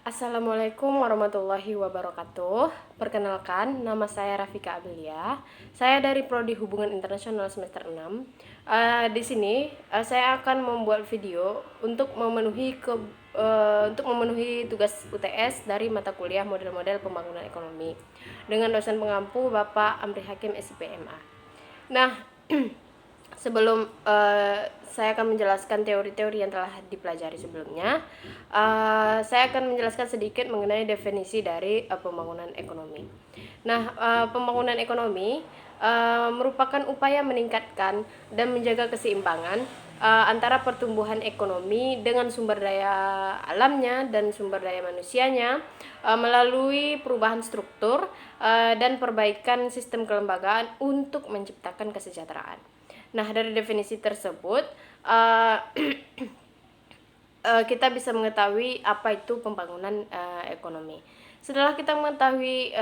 Assalamualaikum warahmatullahi wabarakatuh. Perkenalkan, nama saya Rafika Amelia. Saya dari Prodi Hubungan Internasional semester 6. Di sini saya akan membuat video untuk memenuhi tugas UTS dari mata kuliah model-model pembangunan ekonomi dengan dosen pengampu Bapak Amri Hakim SIPMA. Nah, sebelum saya akan menjelaskan teori-teori yang telah dipelajari sebelumnya, saya akan menjelaskan sedikit mengenai definisi dari pembangunan ekonomi. Nah, pembangunan ekonomi merupakan upaya meningkatkan dan menjaga keseimbangan antara pertumbuhan ekonomi dengan sumber daya alamnya dan sumber daya manusianya melalui perubahan struktur dan perbaikan sistem kelembagaan untuk menciptakan kesejahteraan. Nah, dari definisi tersebut kita bisa mengetahui apa itu pembangunan ekonomi. Setelah kita mengetahui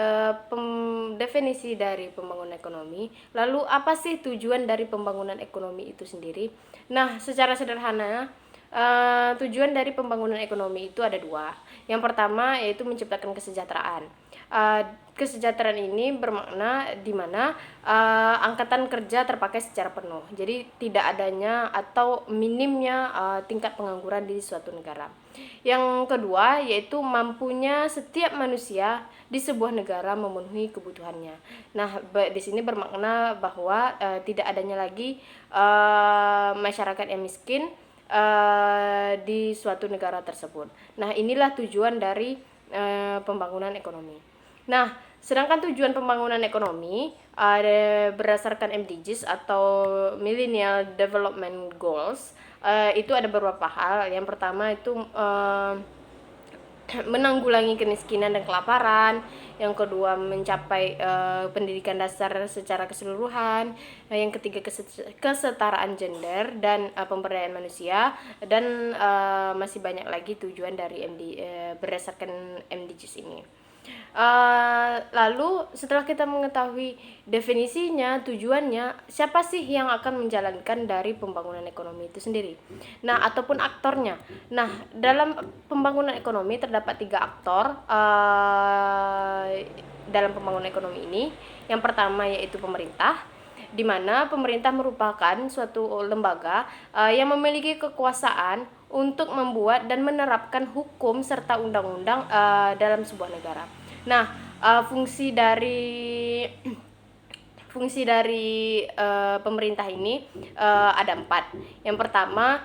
definisi dari pembangunan ekonomi, lalu apa sih tujuan dari pembangunan ekonomi itu sendiri? Nah, secara sederhana, tujuan dari pembangunan ekonomi itu ada dua. Yang pertama yaitu menciptakan kesejahteraan. Kesejahteraan ini bermakna di mana angkatan kerja terpakai secara penuh. Jadi tidak adanya atau minimnya tingkat pengangguran di suatu negara. Yang kedua yaitu mampunya setiap manusia di sebuah negara memenuhi kebutuhannya. Nah, di sini bermakna bahwa tidak adanya lagi masyarakat yang miskin di suatu negara tersebut. Nah, inilah tujuan dari pembangunan ekonomi. Nah, sedangkan tujuan pembangunan ekonomi berdasarkan MDGs atau Millennial Development Goals itu ada beberapa hal. Yang pertama itu menanggulangi kemiskinan dan kelaparan. Yang kedua mencapai pendidikan dasar secara keseluruhan. Yang ketiga kesetaraan gender dan pemberdayaan manusia. Dan masih banyak lagi tujuan dari berdasarkan MDGs ini. Lalu setelah kita mengetahui definisinya, tujuannya, siapa sih yang akan menjalankan dari pembangunan ekonomi itu sendiri? Nah, ataupun aktornya. Nah, dalam pembangunan ekonomi terdapat 3 aktor dalam pembangunan ekonomi ini. Yang pertama yaitu pemerintah, di mana pemerintah merupakan suatu lembaga yang memiliki kekuasaan untuk membuat dan menerapkan hukum serta undang-undang dalam sebuah negara. Nah, fungsi dari pemerintah ini ada 4. Yang pertama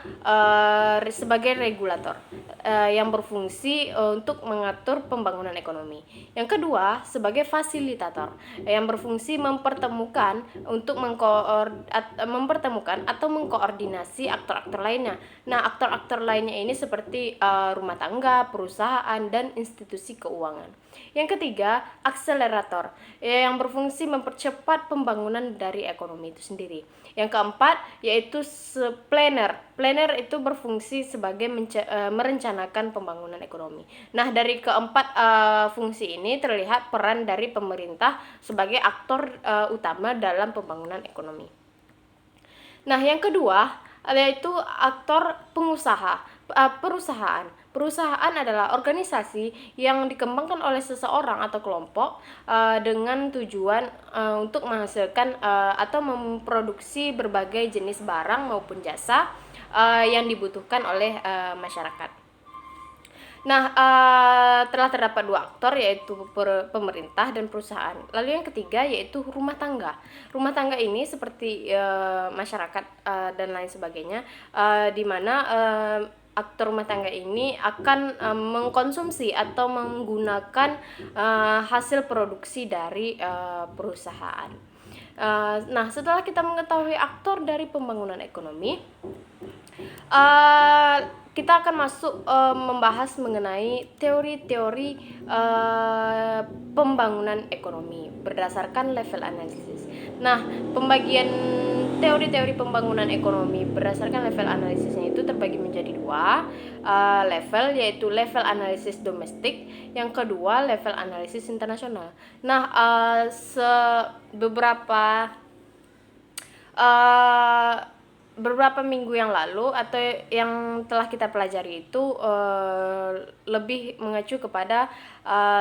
sebagai regulator yang berfungsi untuk mengatur pembangunan ekonomi. Yang kedua sebagai fasilitator yang berfungsi mempertemukan atau mengkoordinasi aktor-aktor lainnya. Nah, aktor-aktor lainnya ini seperti rumah tangga, perusahaan, dan institusi keuangan. Yang ketiga, akselerator yang berfungsi mempercepat pembangunan dari ekonomi itu sendiri. Yang keempat yaitu planner. Planner itu berfungsi sebagai merencanakan pembangunan ekonomi. Nah, dari keempat fungsi ini terlihat peran dari pemerintah sebagai aktor utama dalam pembangunan ekonomi. Nah, yang kedua yaitu aktor perusahaan. Perusahaan adalah organisasi yang dikembangkan oleh seseorang atau kelompok dengan tujuan untuk menghasilkan atau memproduksi berbagai jenis barang maupun jasa yang dibutuhkan oleh masyarakat. Nah, telah terdapat 2 aktor yaitu pemerintah dan perusahaan. Lalu yang ketiga yaitu rumah tangga. Rumah tangga ini seperti masyarakat dan lain sebagainya, di mana aktor rumah tangga ini akan mengkonsumsi atau menggunakan hasil produksi dari perusahaan. Nah, setelah kita mengetahui aktor dari pembangunan ekonomi, kita akan masuk membahas mengenai teori-teori pembangunan ekonomi berdasarkan level analisis. Nah, pembagian teori-teori pembangunan ekonomi berdasarkan level analisisnya itu terbagi menjadi 2 level, yaitu level analisis domestik, yang kedua level analisis internasional. Nah, beberapa beberapa minggu yang lalu atau yang telah kita pelajari itu lebih mengacu kepada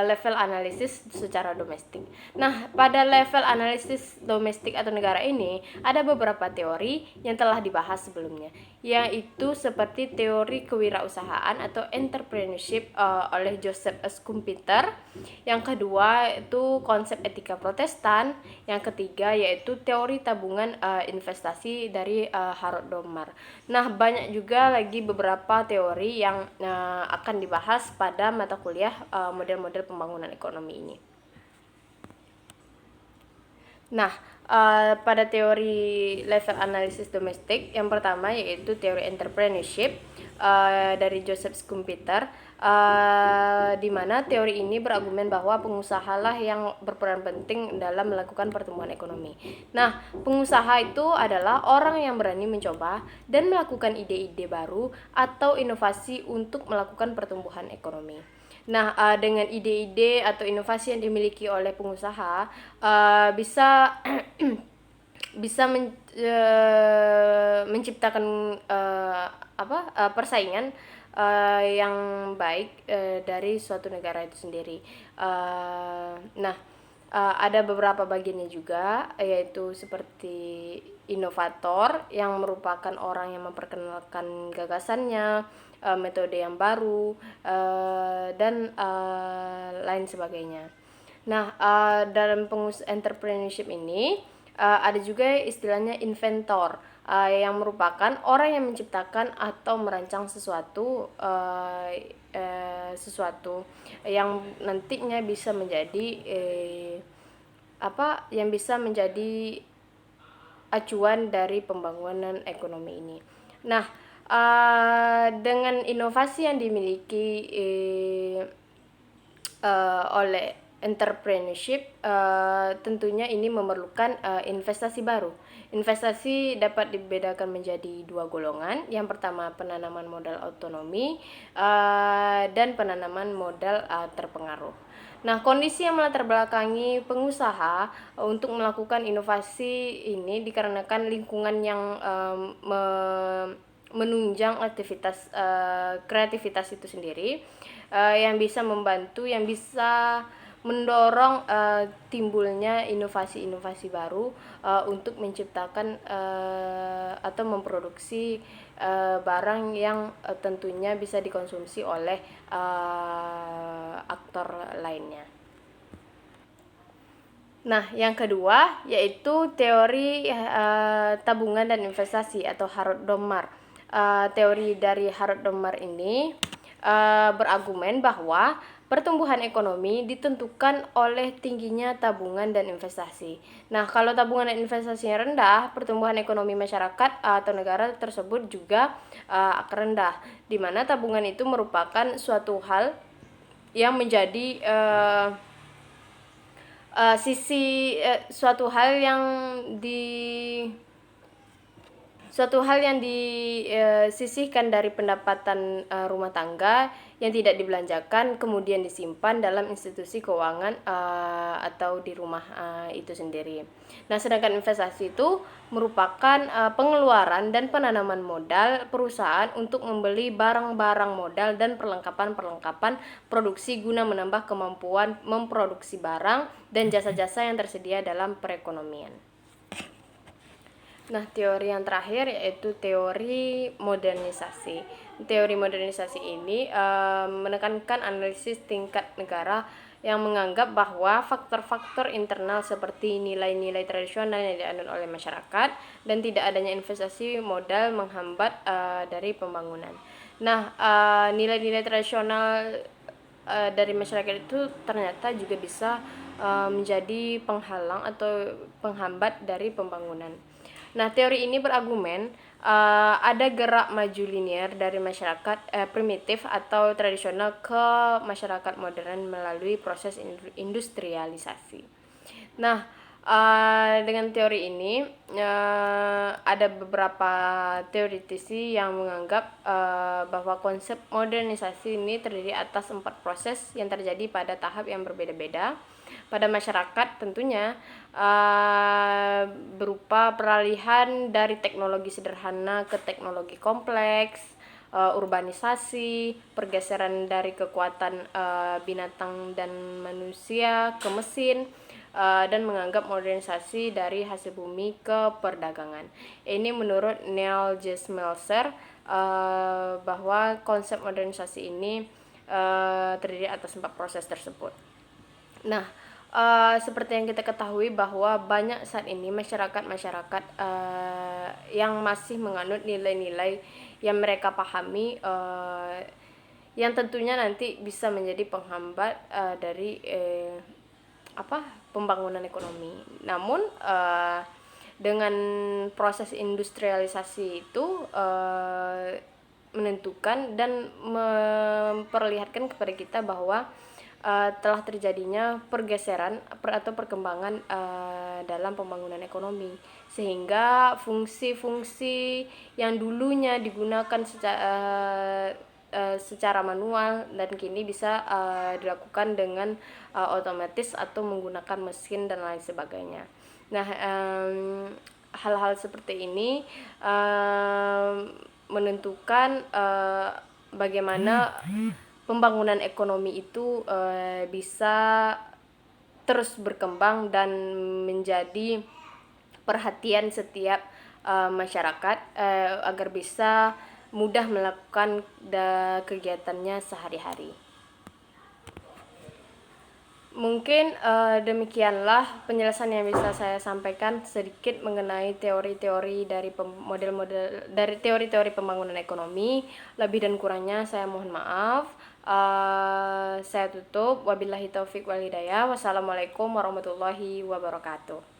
level analisis secara domestik. Nah, pada level analisis domestik atau negara ini ada beberapa teori yang telah dibahas sebelumnya, yaitu seperti teori kewirausahaan atau entrepreneurship oleh Joseph Schumpeter. Yang kedua itu konsep etika Protestan. Yang ketiga yaitu teori tabungan investasi dari Harold Domar. Nah, banyak juga lagi beberapa teori yang akan dibahas pada mata kuliah model-model pembangunan ekonomi ini. Nah, pada teori level analisis domestik, yang pertama yaitu teori entrepreneurship dari Joseph Schumpeter, di mana teori ini berargumen bahwa pengusahalah yang berperan penting dalam melakukan pertumbuhan ekonomi. Nah, pengusaha itu adalah orang yang berani mencoba dan melakukan ide-ide baru atau inovasi untuk melakukan pertumbuhan ekonomi. Nah, dengan ide-ide atau inovasi yang dimiliki oleh pengusaha bisa bisa menciptakan persaingan yang baik dari suatu negara itu sendiri. Ada beberapa bagiannya juga, yaitu seperti inovator yang merupakan orang yang memperkenalkan gagasannya, metode yang baru, dan lain sebagainya. Nah, dalam entrepreneurship ini ada juga istilahnya inventor, yang merupakan orang yang menciptakan atau merancang sesuatu yang nantinya bisa menjadi yang bisa menjadi acuan dari pembangunan ekonomi ini. Nah, dengan inovasi yang dimiliki oleh entrepreneurship, tentunya ini memerlukan investasi baru. Investasi dapat dibedakan menjadi dua golongan. Yang pertama, penanaman modal otonomi dan penanaman modal terpengaruh. Nah, kondisi yang melatar belakangi pengusaha untuk melakukan inovasi ini dikarenakan lingkungan yang menunjang aktivitas kreativitas itu sendiri, yang bisa membantu, yang bisa mendorong timbulnya inovasi-inovasi baru untuk menciptakan atau memproduksi barang yang tentunya bisa dikonsumsi oleh aktor lainnya. Nah, yang kedua yaitu teori tabungan dan investasi atau Harold Domar. Teori dari Harold Domar ini berargumen bahwa pertumbuhan ekonomi ditentukan oleh tingginya tabungan dan investasi. Nah, kalau tabungan dan investasinya rendah, pertumbuhan ekonomi masyarakat atau negara tersebut juga akan rendah, di mana tabungan itu merupakan suatu hal yang menjadi suatu hal yang disisihkan dari pendapatan rumah tangga yang tidak dibelanjakan, kemudian disimpan dalam institusi keuangan atau di rumah itu sendiri. Nah, sedangkan investasi itu merupakan pengeluaran dan penanaman modal perusahaan untuk membeli barang-barang modal dan perlengkapan-perlengkapan produksi guna menambah kemampuan memproduksi barang dan jasa-jasa yang tersedia dalam perekonomian. Nah, teori yang terakhir yaitu teori modernisasi. Teori modernisasi ini menekankan analisis tingkat negara yang menganggap bahwa faktor-faktor internal seperti nilai-nilai tradisional yang dianut oleh masyarakat dan tidak adanya investasi modal menghambat dari pembangunan. Nah, nilai-nilai tradisional dari masyarakat itu ternyata juga bisa menjadi penghalang atau penghambat dari pembangunan. Nah, teori ini berargumen ada gerak maju linear dari masyarakat primitif atau tradisional ke masyarakat modern melalui proses industrialisasi. Nah, Dengan teori ini ada beberapa teoritisi yang menganggap bahwa konsep modernisasi ini terdiri atas 4 proses yang terjadi pada tahap yang berbeda-beda pada masyarakat, tentunya berupa peralihan dari teknologi sederhana ke teknologi kompleks, urbanisasi, pergeseran dari kekuatan binatang dan manusia ke mesin, dan menganggap modernisasi dari hasil bumi ke perdagangan. Ini menurut Neil J. Smelser, bahwa konsep modernisasi ini terdiri atas 4 proses tersebut. Nah, seperti yang kita ketahui bahwa banyak saat ini masyarakat yang masih menganut nilai-nilai yang mereka pahami, yang tentunya nanti bisa menjadi penghambat dari pembangunan ekonomi. Namun dengan proses industrialisasi itu menentukan dan memperlihatkan kepada kita bahwa telah terjadinya pergeseran atau perkembangan dalam pembangunan ekonomi, sehingga fungsi-fungsi yang dulunya digunakan secara manual dan kini bisa dilakukan dengan otomatis atau menggunakan mesin dan lain sebagainya. Nah, hal-hal seperti ini menentukan bagaimana pembangunan ekonomi itu bisa terus berkembang dan menjadi perhatian setiap masyarakat agar bisa mudah melakukan kegiatannya sehari-hari. Mungkin demikianlah penjelasan yang bisa saya sampaikan sedikit mengenai teori-teori dari model-model dari teori-teori pembangunan ekonomi. Lebih dan kurangnya saya mohon maaf. Saya tutup. Wabillahi taufik wal hidayah. Wassalamualaikum warahmatullahi wabarakatuh.